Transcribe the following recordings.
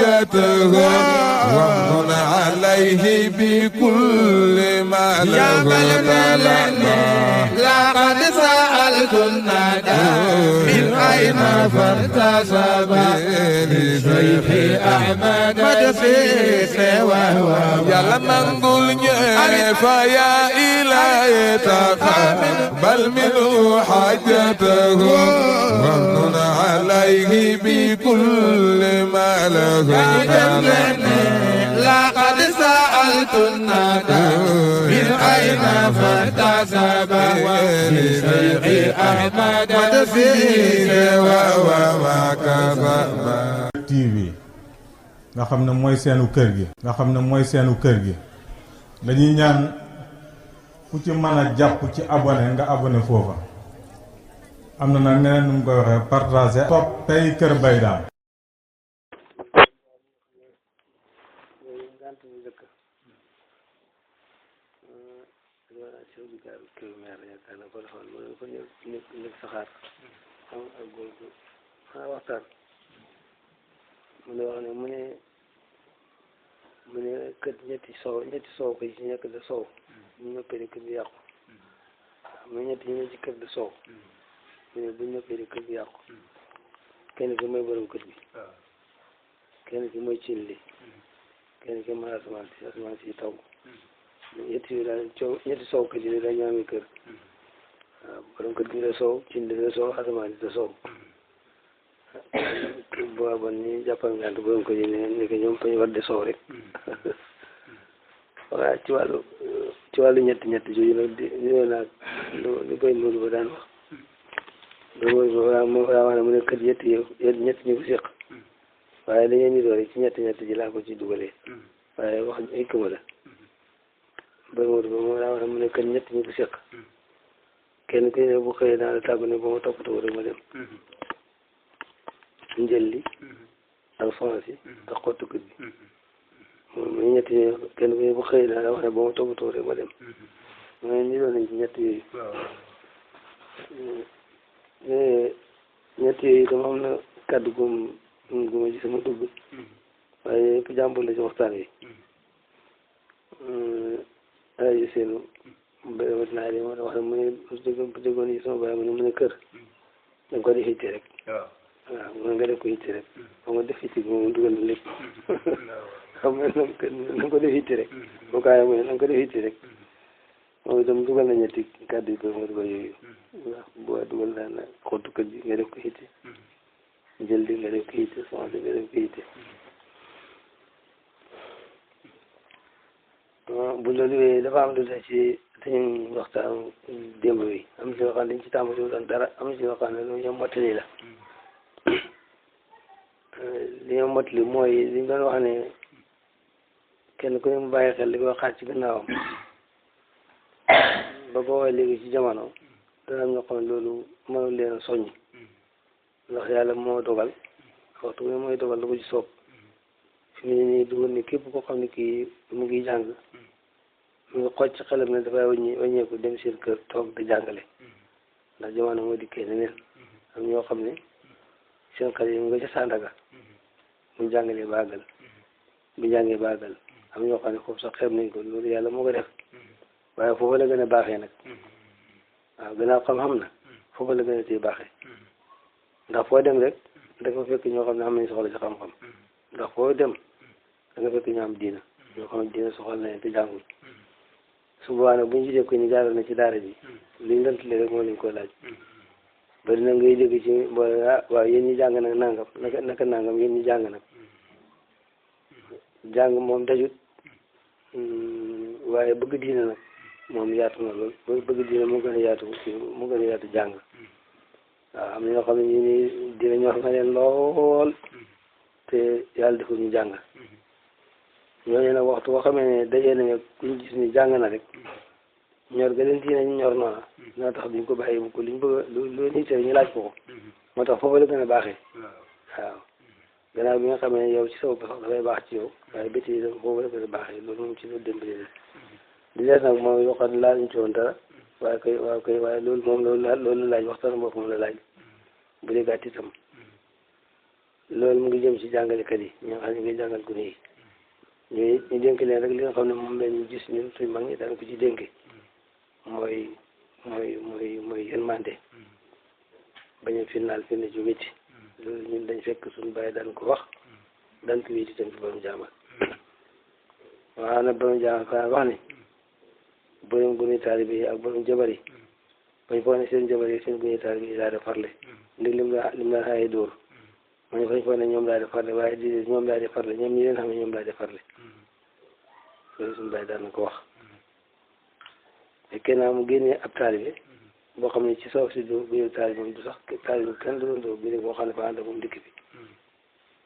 حاجته وامن عليه بكل ما له لقد سألت الندى من أين فارتسب لشيخ أحمد مدسيس وهو يلا نقول فيا إلهي تقبل منه حاجته وامن عليه بكل ما له لقد سألت الندى من أين فارتسب لشيخ أحمد مدسيس وهو TV nga xam ne mooy seenu kër gi dañuy ñaan ku ci mën a jàpp ci abonné nga abonné foofa am na nag neneen nu mu koy waxee partagé toppay Kër Mbaye Dame mu ne kër ñetti soow ko ci nekk de soow ñu noppee di kër gi yàqu mu ñetti ñu ne ci kër de soow mu ne bu ñu noppee di kër gi yàqu kenn ki mooy borom kër gi kenn ki mooy cin li kenn ki mooy asamaan si taw ñetti soow kër yi dañu amee kër waaw borom kër gi de soow cin li de soow asamaan si de soow boo bon ni jàppal ngant borom ko yi ne que ñoom fa ñu war de soow rek waaye ci wàllu ñetti jooju nag di ñëw naag lu bay Modou ba daan wax moom daa wax ne mu ne kër ñetti ñu ko séq waaye dañuy niroo rek ci ñetti ji laa ko ci dugalee waaye wax ay këma la bay Modou ba moom daa wax ne mu ne kër ñetti ñu ko séq kenn ku ne bu xëyee naa la tàggu ne ba ma toppatoo rek ma dem njëlli ak soxna si ak xottu kër gi moom ñetti kenn ku ne bu xëy naa la wax ne ba ma toppatoo rek ma dem mooy ni doon nañ ci ñett yooyu ñett yooyu dama am na kàddu gu ma gis sama dugg waaye yëpp jàmbur la ci waxtaan wi ay seenu béykat naa leen wax ne mu ne bu déggoon yi sama baay mu ne kër da nga ko def itte rek waaw mën nga def ko itte rek xam nga def itte bi moom dugal na lépp xam nga na nga ko def itte rek boo kaay mooy na nga ko def itte rek moom itam dugal na ñetti kàddu yi ko dugal yooyu waaw boo dugal naa na xottu kër gi nga def ko itte jël di nga def ko itte soxna nga def ko itte bu loolu wéyee dafa am lu des ci suñu waxtaan démb bi am si yoo xam ne dañ ci tàmbali wutoon dara am si yoo xam ne lu ñu mottali la li ñu mottali mooy li ñu doon wax ne kenn ku ne mu bàyyi xel li koy xaar ci gannaawam ba boobaa léegi ci jamono dana am ñoo xam ne loolu mënul leen a soññ ndax yàlla moo dogal waxtu bi mooy dogal lu ko ci soob fi mu ne nii dugal ni képp koo xam ne kii mu ngi jàng mu ngi xooj ci xelam ne dafay wàññeeku dem seen kër toog di jàngale ndax jamono moo dikkee neneen am ñoo xam ne seen xel yi mu nga ca Sandaga mu jàngalee baagal bu jàngee baagal am ñoo xam ne foofu sax xeeb nañ ko loolu yàlla moo ko def waaye foofu la gën a baaxee nag waaw gannaaw xam-xam na foofu la gën a tey baaxee ndax foo dem rek da nga fekk ñoo xam ne am nañ soxla ci xam-xam ndax foo dem da nga fekk ñu am diina ñoo xam ne diina soxla nañ te jàngul su boobaa nag bu ñu gisee ko ñu jaaral na ci daara ji liñ lantale rek moo lañ koy laaj bari na ngay dégg ci mboole waaw yéen ñi jàng nag nangam naka nangam yéen ñi jàng nag jàng moom dajut waaye bëgg diina nag moom yaatu na lool bëgg diina moo gën a yaatu jàng waaw am na ñoo xam ne ñu ni dina ñor na leen lool te yàlla deful ñu jàng ñooñu nag waxtu boo xamee ne dajee nañu kuñ gis ni jàng na rek ñor ga leen diina ñu ñor noona ñoo tax duñ ko bàyyi bu ko liñ bëgg lu ñu tere ñu laaj ko moo tax foofu la gën a baaxee waaw gannaaw bi nga xamee ne yow ci sa bopp sax dafay baax ci yow waaye béti yi foofu la gën a baaxee loolu moom ci loolu dimbali leen di lees nag moom yoo xam ne laal ñu ci woon dara waaye loolu moom loolu la laaj waxtaan bopp moom la laaj bu dee gàtt itam loolu mu ngi jëm ci jàngalekat yi ñi nga xam ne ñu ngi jàngal gune yi ñu dénk leen rek li nga xam ne moom la ñu gis ñun suñ mag ñi daan ko ci dénk mooy yërmande bañ a finnaal finna ci métti loolu ñun dañ fekk suñu bàyyi daan ko wax daan ko wéeti tam ci borom jaamal waaw nag borom jaamal fa wax ne borom gune taalibe yi ak borom jabar yi bañ foog ne seen jabar yi seen gune taalibe yi daal di farle ndig lim la xaaye dóor ma ne fañ foog ne ñoom daal di farle waaye di ñoom daal di farle ñoom ñi leen xam ne ñoom daal di farle loolu suñu bàyyi daan na ko wax te kenn mu génnee ab taalibe boo xam ne ci soof si dóor bu taalibe moom du sax taalibe kenn du doon dóor bu boo xam ne fa ànd moom dikk bi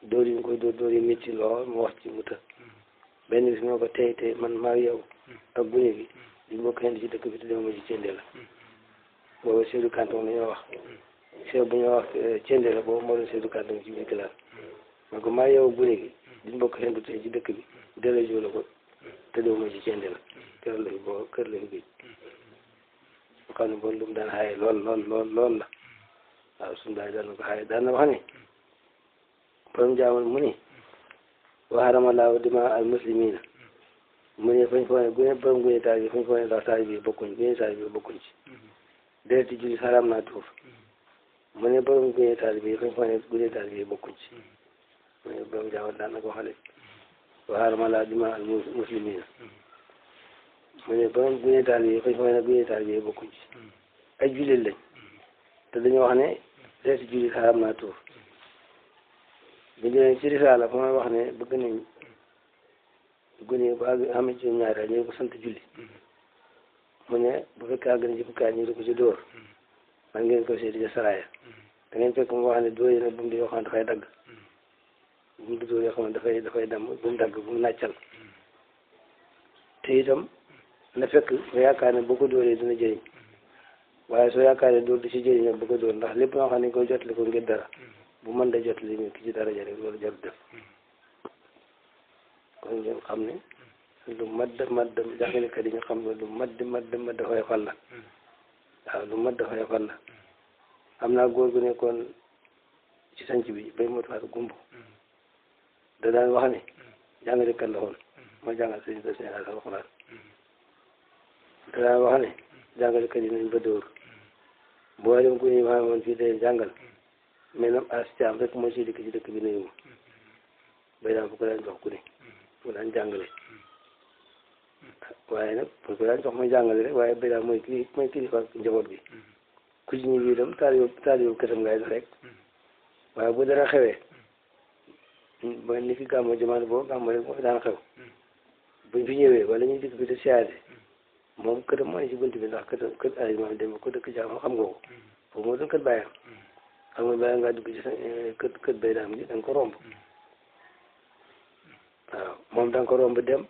dóor yi ñu koy dóor yi métti lool mu wax ci mu të benn bis moo ko tey man maa yow ak gune gi di bokk xend ci dëkk bi te dama ma ci cënde la boobu chef du canton la ñoo wax chef bu ñoo wax cënde la boobu moo doon chef du canton ci biir classe man ko maa yow gune gi di bokk xend tey ci dëkk bi dela jo la ko te dama ma ci cënde la kër la fi boo kër la fi géej mu xam ne bon lu mu daan xaaye lool la waaw suñu daay daan na ko xaaye daan na wax ne borom jaamal mu ni wa harama laahu dima al muslimina mu ne fañ foo ne gune borom gune taal bi fañ foo ne ndax taal bi bokkuñ gune taal bi bokkuñ ci dereti julli xaram naa tuur mu ne borom gune taal bi fañ foo ne gune taal bi bokkuñ ci mu ne borom jaamal daan na ko xale wa harama laahu dima al muslimina mu ne borom gune taal bi fañ foo ne gune taal bi bokkuñ ci ay jullit lañ te dañoo wax ne dereti julli xaram naa tuur bi ñu ci risaala fa may wax ne bëgg nañ gune bu àgg am ci ñaari ñu ko sant julli mu ne bu fekkee àgg na ci fukkaat ñu di ko ci dóor man ngeen ko seeti ca saraaya da ngeen fekk mu wax ne dóor yi nag bu mu di yoo xam ne dafay dagg bu mu di dóor yoo xam ne dafay damm bu mu dagg bu mu nàccal te itam na fekk nga yaakaar ne boo ko dóoree dina jëriñ waaye soo yaakaar ne dóor du ci jëriñ nag bu ko dóor ndax lépp loo xam ne koy jotali ko ngir dara bu mën da jot li ñu ki ci dara jëriñ loolu jarul def kon ngeen xam ne lu madd jàngalekat yi ñu xam ne lu madd dafay fal la waaw lu madd dafay fal la am naa góor gu nekkoon ci sanc bi bay motuwaat gumb da daan wax ne jàngalekat la woon ma jàngal sëñ ba seen alxuraan da daan wax ne jàngalekat yi nañ ba dóor boo dem ku ñu ma woon fii day jàngal mais nag as caam rek moo ci dëkk ci dëkk bi nuyu bay daan fu ko daan jox ku ne mu daan jàngale waaye nag fu ko daan jox mooy jàngale rek waaye bay daan mooy kilifa njaboot gi ku ci ñibbi itam taalibu këtam ngay def rek waaye bu dara xewee ba ni fi gàmmo jamono boobu gàmmo rek moo fi daan xew buñ fi ñëwee wala ñu dikk bi te siyaare moom këram moo ne ci bunt bi ndax kër ay maam dem ko dëkk jaam xam nga ko foofu moo doon kër bàyyam xam nga bàyyi ngaa dugg ci sa kër bay daam gi da nga ko romb waaw moom da nga ko romb dem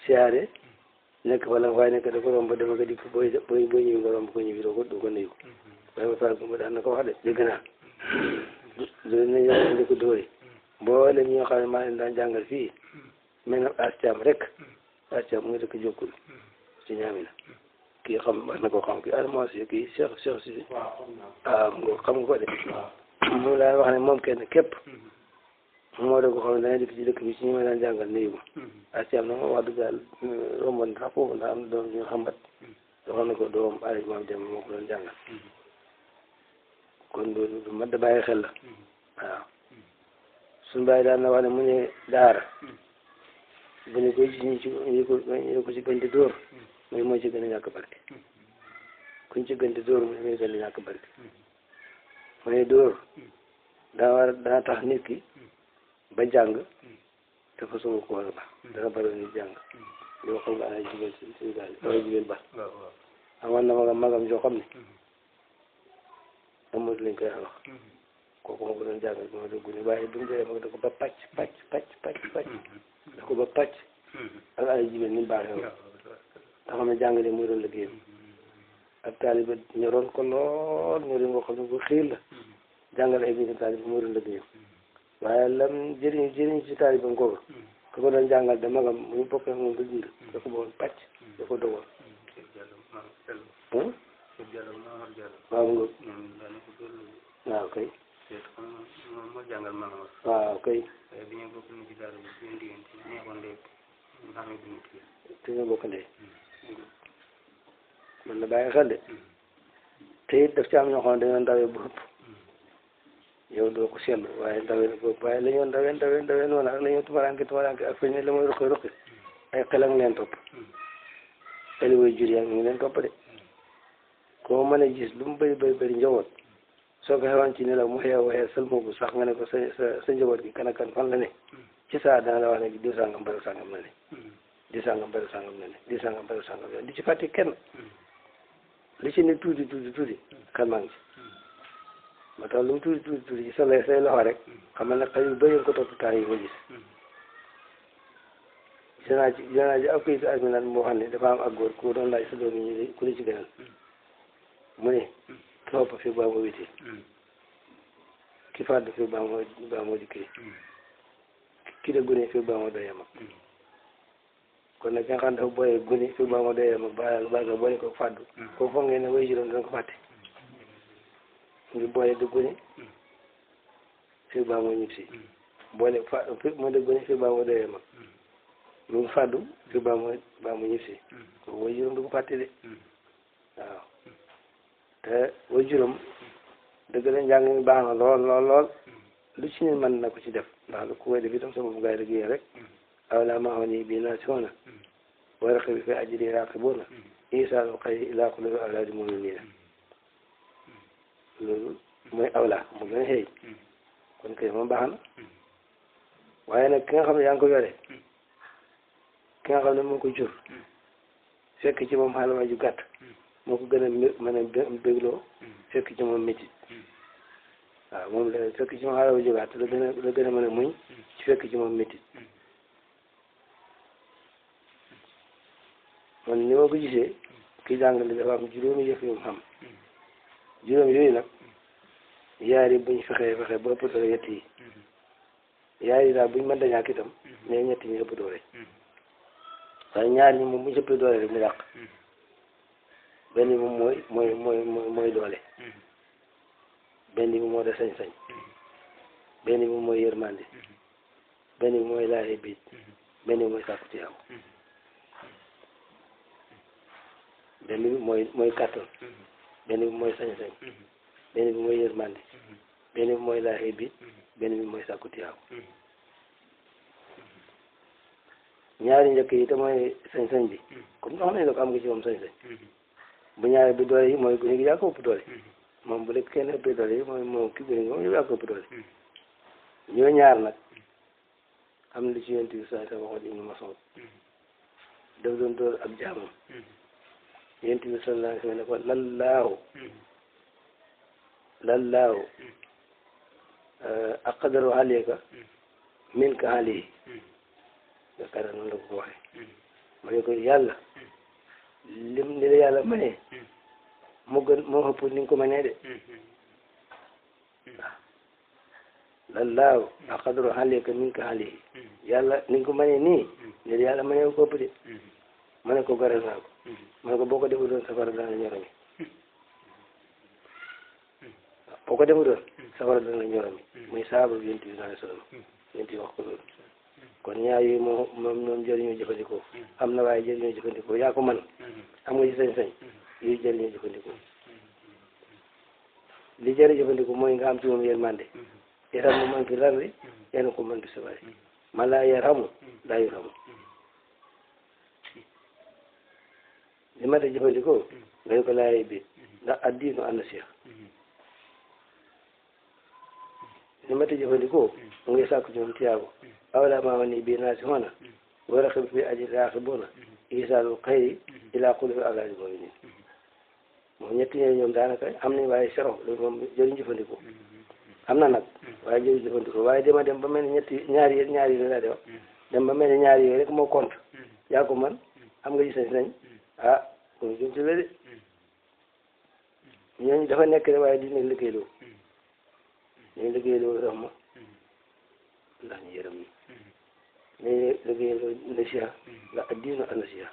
siyaare nekk wala waaye nekk da ko romb dem nga dikk booy ñëw nga romb ko ñëw doo ko nuyu waaye ba pare daan na ko wax de dégg naa loolu nañ yàlla indi ko dóori boo leen ñoo xam ne maa leen daan jàngal fii mais nag ascaam rek ascaam mu ngi dëkk jokkul ci ñaamina kii xam war na ko xam kii almosi kii Cheikh si waaw xam nga ko de moom laa wax ne moom kenn képp moo da ko xam ne dana dikk ci dëkk bi ci ñu ma daan jàngal nuyu ma ascaam na moom wax dëgg yàlla romboon sax foofu ndax am na doom ñu xambat waxoon na ko doom ay maam dem moo ko doon jàngal kon loolu lu mat da bàyyi xel la waaw suñu bàyyi daan na wax ne mu ne daara bu ne koy ñu ko ci gën di dóor mooy ci gën a ñàkk barke kuñ ci gën di dóor mooy gën a ñàkk barke mu ne dóor daa tax nit ki ba jàng te fa suma ko war a baax dana bëri nit jàng yoo xam nga ay jigéen si gaal ay jigéen ba amoon na magam joo xam ne amul lañ koy wax kooku moo ko doon jàngal bi ma dugg ni waaye bu ñu dee mag da ko ba pàcc da ko ba pàcc ak ay jigéen ni baaxee woon nga xam ne jàngale muy doon liggéeyam ak taaliba ñoroon ko lool ñoroon nga xam ne bu xiir la jàngale ay biir taaliba muy doon liggéeyam waaye lam jëriñ ci taaliba ngooga ka ko doon jàngal da magam mu bokkee moom ba dund da ko boon pàcc da ko dogoon waaw nga waaw kay moo jàngal maanaam waaw kay waaye bi ñu bokk na ci daara bi seen diggante neexoon léegi ñu xam ne duñu kii te nga bokk ndee man na bàyyi xel de te it daf ci am ñoo xam ne dañoo ndawee bu ëpp yow doo ko seetlu waaye ndawee bu ëpp waaye la ñoo ndawee noonu ak la ñoo tumaranke ak feñ ne la mooy ruqi ay xel ak leen topp xeli way jur yaa ngi leen topp de koo mën a gis lu mu bëri njaboot soo ko xewoon ci ne la mu xew sëlmagu sax nga ne ko sa njaboot gi kan ak kan fan la ne ci saa dana la wax ne diw sàngam bari sàngam la ne diw sàngam bari sàngam la ne diw sàngam bari sàngam la ne di ci fàtte kenn li ci ne tuuti kan maa ngi ci ma tax lu mu tuuti ci sa say loxo rek xamal ne xëy yu bëri nga ko topp temps yi nga gis gis ci ab këyitu alminaan moo xam ne dafa am ak góor ku doon laaj sa doom yi ku la ci gënal mu ne ki xopp fi baa moo witi ki fàddu fi baa moo dikkee ki de gune fi baa moo doyee mag kon nag ki nga xam ne dafa booyee gune fi baa moo doyee mag baa nga boole ko fàddu ko foog ngeen ne way juróom dana ko fàtte ngi boole de gune fi baa moo ñib si boole moo de gune fi baa moo doyee mag mu ngi fàddu fi baa moo ñib si ko way juróom du ko fàtte de waaw te way juróom dëgg la njàng mi baax na lool lu ci ne mën na ko ci def ndax lu ko koy def itam sa bopp ngay liggéey rek aw laa maa nii bii naa si woona war a xëy fi ajri raaqibuuna isaalu xëy ilaa quluubi awlaadi mu'miniina loolu mooy awla mu gën a xëy kon kay moom baax na waaye nag ki nga xam ne yaa ngi ko yore ki nga xam ne moo ko jur fekk ci moom xalama ju gàtt moo ko gën a mën a bégloo fekk ci moom métti waaw moom la fekk ci moom xalama ju gàtt la gën a mën a muñ ci fekk ci moom métti man ni ma ko gisee kii jàngale dafa am juróomi yëf yu mu xam juróom yooyu nag yaari buñ fexe ba ëpp doole yett yi yaari daal buñ mën da ñàkk itam mais ñett ñi ëpp doole waaye ñaar ñi moom buñ ëpp doole rek mu yàq benn bi moom mooy doole benn bi moo da sañ-sañ benn bi mooy yërmande benn bi mooy laaye biit benn bi mooy sàkku tiyaaw benn bi mooy kàttan benn bi mooy sañ-sañ benn bi mooy yërmande benn bi mooy laaye biit benn bi mooy sàkku tiyaaw ñaari njëkk yi te mooy sañ-sañ bi comme wax nañ la ko am nga ci moom sañ-sañ bu ñaari bi doole yi mooy gune gi yaa ko ëpp doole moom bu lekk kenn ëppee doole yi moom ki gune gi moom yaa ko ëpp doole ñoo ñaar nag am na lu ci yonent bi saa sa waxoon Ibnu Mas'ud daf doon dóor ab jaamam yonent bi sallallahu alayhi wa sallam ne ko lallaahu aqdaru alayka minka alayhi yaakaar naa noonu la ko waxee ma ne ko yàlla lim ni la yàlla mënee moo ëpp ni nga ko mënee de waaw lallaahu aqdaru alayka minka alayhi yàlla ni nga ko mënee nii ni la yàlla mënee ko ëpp de ma ne ko goreel naa ko ma ne ko boo ko defu doon safara dana ñoromi boo ko defu doon safara dana ñoromi muy saaba bi yonent bi sallallahu alayhi wa sallam yonent bi wax ko loolu kon ñaar yooyu moom jëriñoo jëfandikoo am na waaye jëriñoo jëfandikoo yaa ko man am nga ci sañ-sañ yooyu jëriñoo jëfandikoo li jëri jëfandikoo mooy nga am ci moom yërmande yaram mu man fi lardi yéen ko man fi sabari man laa yarhamu laa yurhamu li ma ta jëfandikoo nga ko laayee biit ndax addiinu an-nasiha li ma ta jëfandikoo mu ngi sàkku ci moom tiyaabo awla maa nii bii naa si xoona war a xëy fi aji raaxibuuna isaalul xayri ilaa quluubi awlaadi mu'miniin moom ñetti ñooy ñoom daanaka am nañ waaye sero loolu moom jëriñ jëfandikoo am na nag waaye jëriñ jëfandikoo waaye dama dem ba mel ni ñaari yi laa def dem ba mel ni ñaari yooyu rek moo compte yaa ko man am nga ci sañ-sañ kon jëm ci la de ñooñu dafa nekk rek waaye dina liggéeyloo ñu liggéeyloo rahma ndax ñu yërëm nañ liggéeyloo nasiha ndax addiinu an-nasiha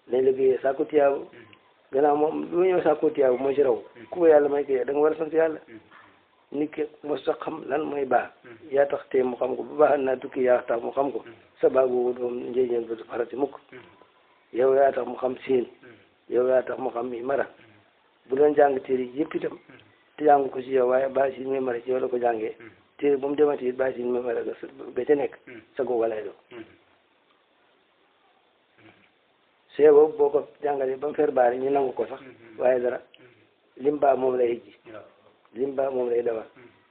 nañ liggéeyee sàkku tiyaabu gannaaw moom lu ñëw sàkku tiyaabu moo ci raw ku ko yàlla may kay da nga war a sant yàlla nit ki mos a xam lan mooy baa yaa tax tey mu xam ko bu baax naa tukki yaa tax mu xam ko sa baa googu moom njëriñam ba du farati mukk yow yaa tax mu xam siin yow yaa tax mu xam mi mara bu doon jàng téere yëpp itam te jàng ko ci yow waaye baa siin mi mara ci yow la ko jàngee téere bu mu demati it baa siin mi mara ga ca nekk sa googa lay doon see boobu boo ko jàngalee ba mu fer baari ñu nangu ko sax waaye dara lim baa moom lay hijji lim baa moom lay dawal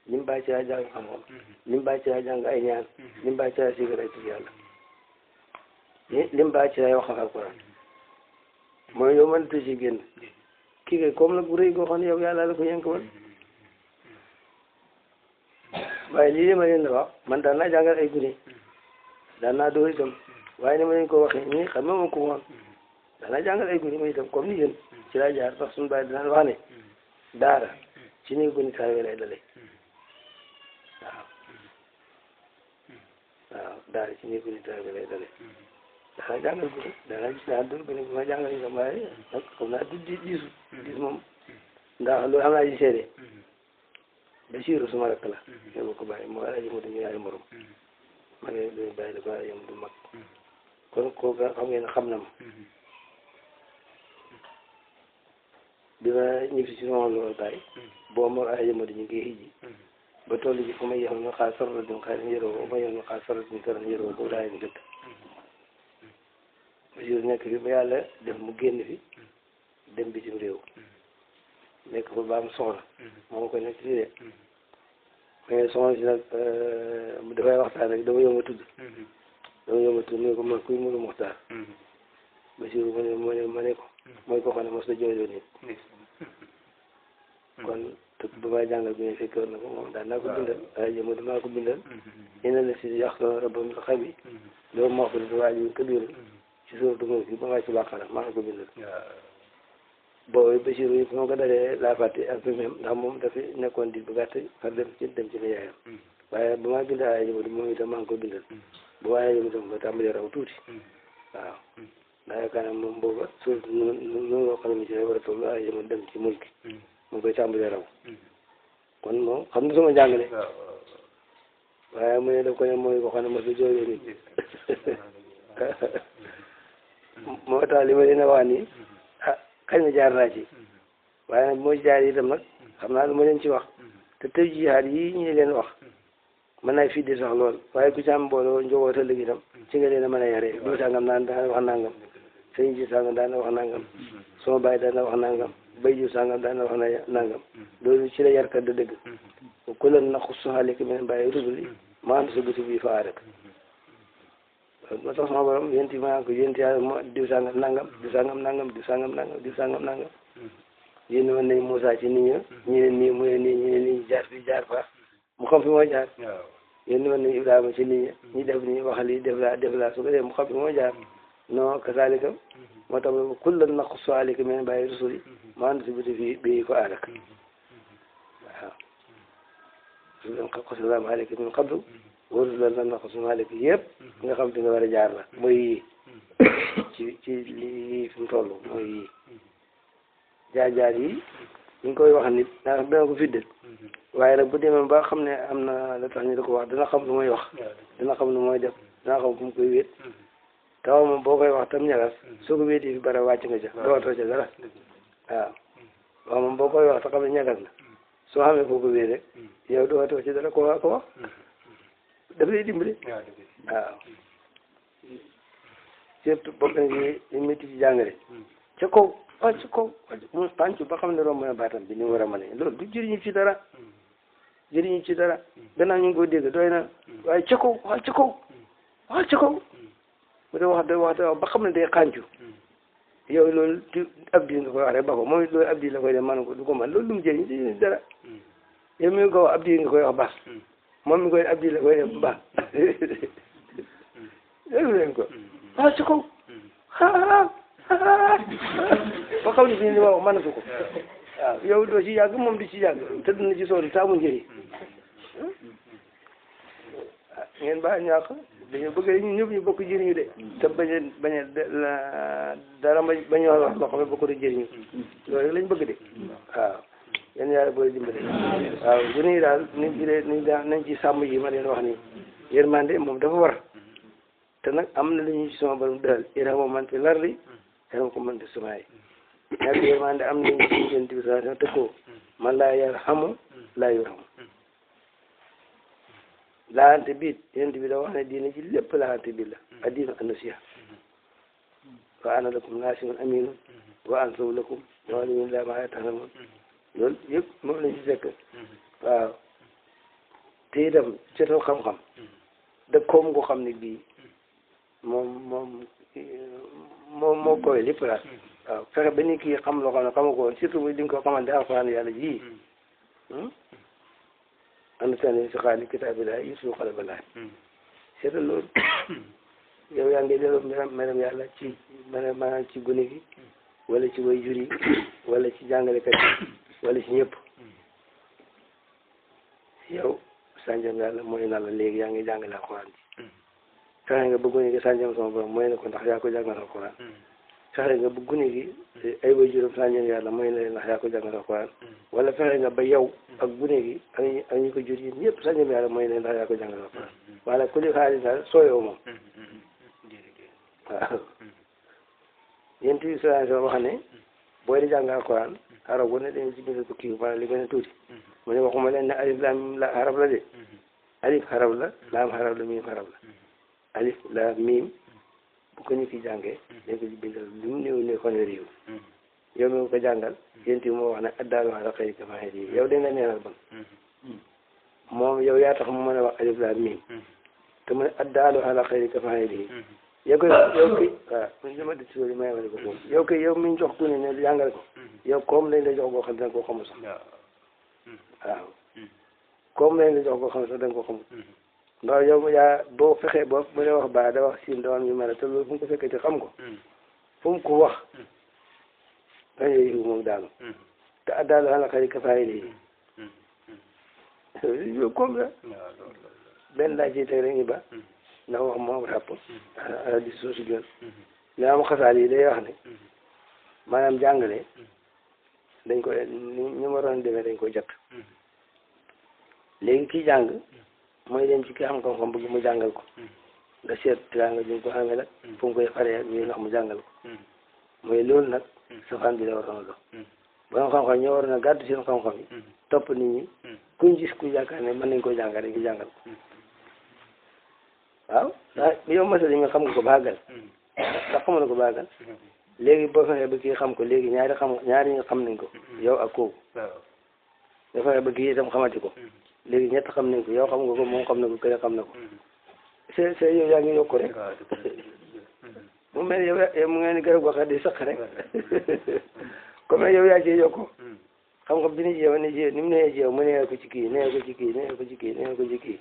lim baa ci laa jàng xam-xam lim baa ci laa jàng ay ñaan lim baa ci laa sigar ay tur yàlla lim baa ci lay wax alquran mooy yow mën tuuti génn kii kay comme nag bu rëy goo xam ne yow yàlla la ko yënk woon waaye lii ma leen wax man daan naa jàngal ay gune daan naa dóor itam waaye ni ma leen ko waxee ñii xam nga ma ko woon daan naa jàngal ay gune ma itam comme ni yéen ci laa jaar sax suñu bàyyi dinaan wax ne daara ci ni gune taalibe lay dale waaw daara ci ni gune taalibe lay dale daanaa jàngal gune daanaa gis naa dóor gune bu ma jàngal itam waaye nag comme naa du diisu diis moom ndax loolu xam naa ci seede Basiiru suma rakk la ñoo ma ko bàyyi moo Alaaji Madu ñu yaay morom ma ne doy bàyyi da ko Alaaji Madu mag kon kooku xam ngeen xam na ma bi ma ñib si sama loolu bàyyi boo moo Alaaji Madu ñu ngi hijji ba toll ji fu ma yeexal nga xaar sorla din xaar yëroo ba ma yeexal nga xaar sorla din karan yëroo boobu daa leen dëkk Basiiru nekk fi ba yàlla def mu génn fi dem bitim réew nekk fa ba am soxna moo koy nekk fii de mais soxna si nag dafay waxtaan rek dama yomb a tudd mu ne ko man kuy mënu muxtaar Basiiru ma ne ko mooy ko xam ne mos na jooyloo nit kon te ba may jàngal bi ne fekk war na ko moom daan naa ko bindal waaye jëma damaa ko bindal ina la si yaxtoo rabbam xabi loolu moo ko di waaju kabiir ci suuratu Mulk ba nga ci Baqara maa ngi ko bindal boobu Basiiru yi moo ko dalee laa fàtte ak même ndax moom dafa nekkoon di bu gàtt far dem ci ne yaayam waaye ba maa bindal ay jëma moom itam maa ngi ko bindal bu waaye jëma itam ba tàmbalee raw tuuti waaw ndax yaakaar naa moom booba surtout noonu loo xam ne ci lay war a toll ay jëma dem ci Mulk mu koy tàmbalee raw kon moom xam na sama jàngale waaye mu ne daf ko ne mooy ko xam ne mos a jooyee nit moo tax li ma leen a wax nii xëy na jaar naa ci waaye nag moo ci jaar itam nag xam naa lu ma leen ci wax te tëj jihaad yi ñu leen wax mën naa fii di sax lool waaye ku ci am mbooloo njóoboo ta léegi itam ci nga leen a mën a yare du sàngam daan wax nangam sëñ ji sàngam daan wax nangam sama baay daan wax nangam bay jiw sàngam daan wax nangam loolu ci la yarkat da dëgg ku leen naqussu alayka min anbaa'i rusuli maa nusabbitu bihi fu'aadak moo tax sama borom yéen maa ko yéen yàlla diw sàngam nangam diw sàngam nangam diw sàngam nangam diw sàngam nangam yéen woon nañ Moussa ci nit ñi ñu ne nii mu ne nii ñu ne nii jaar fii jaar fa mu xam fi moo jaar yéen woon nañ Ibrahima ci nit ñi ñu def nii wax lii def laa su ko defee mu xam fi moo jaar non kasaalika moo tax kullan naqussu alayka min anbaa'i rusuli maa nusabbitu bihi fu'aadak waaw rusulan qad qasasnaahum alayka min qablu wa rusulan lam naqsushum alayka yëpp nga xam fi nga war a jaar la mooy yii ci lii fi mu toll mooy yii jaar yi ñu ngi koy wax nit ndax dana ko fiddal waaye nag bu demee ba xam ne am na la tax ñu da ko wax dana xam lu muy wax dana xam lu mooy def dana xam fu mu koy wéet taw moom boo koy wax tam ñagas soo ko wéetee fi bare wàcc nga ca dootoo ca dara waaw moom boo koy wax te xam ne ñagas na soo xamee foo ko wéet rek yow dootoo ci dara ko wax daf lay dimbali waaw surtout bokk na ci li métti ci jàngale ca kaw wàcc kaw mu tànc ba xam ne romb na baatam bi ni mu war a mën a loolu du jëriñu ci dara gannaaw ñu ngi ko dégg doy na waaye ca kaw wax ca kaw bu dee wax ba xam ne day xàncu yow loolu ab di nga koy wax rek ba ko moom loolu ab di la koy def man ko du ko man loolu lu mu jëriñ ci dara yow mi ko wax ab di nga koy wax baax moom mi koy ab di la koy def baax dégg leen ko wax ca kaw ba xam ne fi li ma wax mënatu ko waaw yow doo ci yàgg moom di ci yàgg tëdd na ci soori taamu njëriñ ngeen baax ñàkk dañoo bëgg ñun ñëpp ñu bokk jëriñu de te bañ a dara bañ a wax loo xam ne bokk di jëriñu loolu rek lañ bëgg de waaw yéen yàlla booy dimbale waaw gune yi daal nañ ci sàmm yi ma leen wax nii yërmande moom dafa war te nag am na lu ñu ci sama borom dëral irhamu man fi lardi yarhamkum man fi samaay ñàkk yërmande am nañu ci yonent bi sallallahu alayhi wa sallam tëkkoo man laa yarhamu laa yurhamu laante biit yonent bi da wax ne diine ci lépp laante biit la addiinu an-nasiha wa ana lakum naasihun aminun wa ansahu lakum wa alimun laa maa ta'lamun loolu yëpp moom lañ ci fekk waaw te itam seetal xam-xam da koom nga xam ne bii moom moo koy lépp la waaw fexe ba ni kii xam loo xam ne xamu ko woon surtout bu di nga ko xamante alxuraan yàlla ji am seen si xaali kitaabillahi yusuf qalballahi seetal loolu yow yaa ngi delloo meram yàlla ci maanaam ci gune gi wala ci way jur yi wala ci jàngalekat yi wala ci ñëpp yow sànjam yàlla mooy na la léegi yaa ngi jàngale alxuraan ji fexe nga ba gune gi sànjam sama borom mooy na ko ndax yaa ko jàngal alxuraan fexe nga ba gune gi ay way juróom sànjam yàlla mooy na leen ndax yaa ko jàngal alxuraan wala fexe nga ba yow ak gune gi ak ñu ko jur yi ñëpp sànjam yàlla mooy na leen ndax yaa ko jàngal alxuraan wala ku li xaalis daal sooyoo moom waaw yéen tamit soo wax ne booy di jàng alxuraan xarab bu ne dañu ci bind ko kii maanaam li gën a tuuti mu ne waxuma leen ne alif laam miim la xarab la de alif xarab la laam xarab la miim xarab la alif laam miim bu ko ñu fi jàngee dañ ko ci bindal lu mu néew ne fanweeri yiw yow mi ko jàngal yéen tamit moo wax ne addaalu ala xayri ka faa'ilihi yow dañ la neenal bon moom yow yaa tax mu mën a wax alif laam miim te mu ne addaalu ala xayri ka faa'ilihi yow kay waaw man dama di sori may wane ko moom yow kay yow mi ñu jox ku ne ne jàngal ko yow koom lañ la jox boo xam ne da nga koo xamul sax waaw koom lañ la jox boo xam ne sax da nga koo xamul ndax yow yaa boo fexee boo mu ne wax baa da wax siin da am ñu mel te loolu fu mu ko fekkee te xam ko fu mu ko wax dañuy yiw moom daanu te addaalu ala xayri ka faa'ilihi yow koom la benn laa ciy teg rek ñu ba ndax wax moom ràpp ala di soosu gën li am xasaal yi day wax ne maanaam jàngale dañ ko ñu waroon demee dañ ko jot léegi kii jàng mooy dem ci ki xam xam-xam bëgg mu jàngal ko nga seet tiraanga bi nga ko amee nag fu mu koy faree ak yooyu ndax mu jàngal ko mooy loolu nag safaan bi la waroon a dox borom xam-xam ñoo waroon a gàddu seen xam-xam yi topp nit ñi kuñ gis ku yaakaar ne mën nañ ko jàngal dañ ko jàngal ko waaw yow masal yi nga xam nga ko baagal ndax xamu na ko baagal léegi boo fexee ba kii xam ko léegi ñaari ñi xam nañ ko yow ak kooku nga fexe ba kii itam xamati ko léegi ñett xam nañ ko yow xam nga ko moom xam na ko kële xam na ko c'est yow yaa ngi yokku rek mu mel yow mu ngeen ni garab goo xam di saq rek comme yow yaa ciy yokku xam-xam bi ni jeew ni mu nee jeew mu nee ko ci kii nee ko ci kii nee ko ci kii nee ko ci kii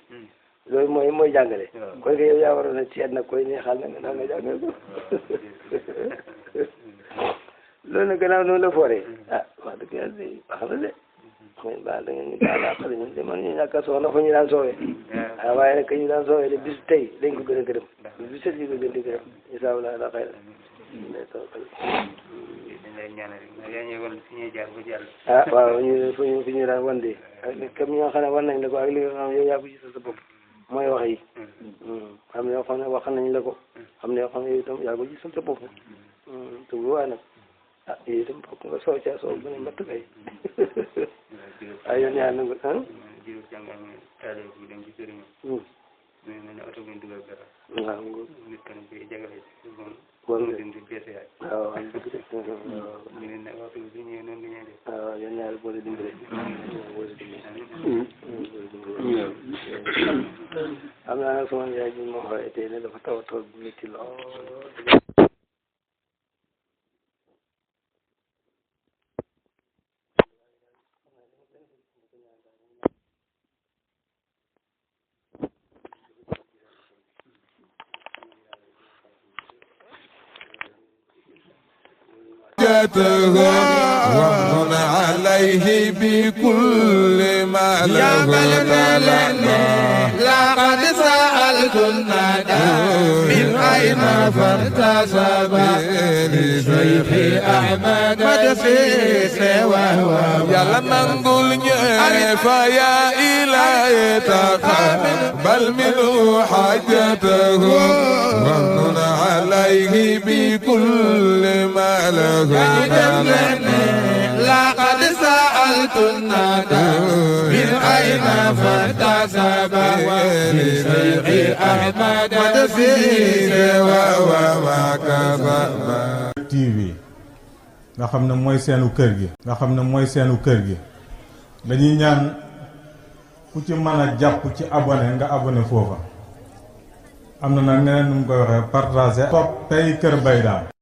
loolu mooy jàngale kon que yow yaa waroon a seet nag koy neexal na nga jàngal ko loolu nag gannaaw noonu la fooree wax dëgg yàlla de baax na de mooy baax da ngeen ñu baal a xale ñun de man ñu ñàkk a soxna fa ñu daan soowee waaye nag ñu daan soowee de bis tey dañ ko gën a gërëm bis set ñu ko gën di gërëm incha allah la xëy na waaw ñu fi ñu daan wan de comme ñi nga xam ne wan nañ la ko ak li nga xam yow yaa ko gisal sa bopp mooy wax yi xam ne yoo xam ne wax nañ la ko xam ne yoo xam ne yow itam yaa ko gisal sa bopp te bu waa nag yow itam fokk nga soo caa soo gën a matt kay yoon yaa nangu waaw yéen ñaar boole dimbale xam naa nag sama yaay ji moo xoolee tey ne dafa taw a taw bu métti lool ومن عليه بكل ما له لقد سألت الندى من أين فارتسب لشيخ أحمد مدسيس وهو يلا نقول فيا إلهي تقبل منه حاجته ومن عليه بكل ما له لقد سألت الندى من أين فارتسب لشيخ أحمد مدسيس وهو TV nga xam ne mooy seenu kër gi dañuy ñaan ku ci mën a jàpp ci abonné nga abonné foofa am na nag neneen nu mu koy waxee partager topp tey Kër Baye Dame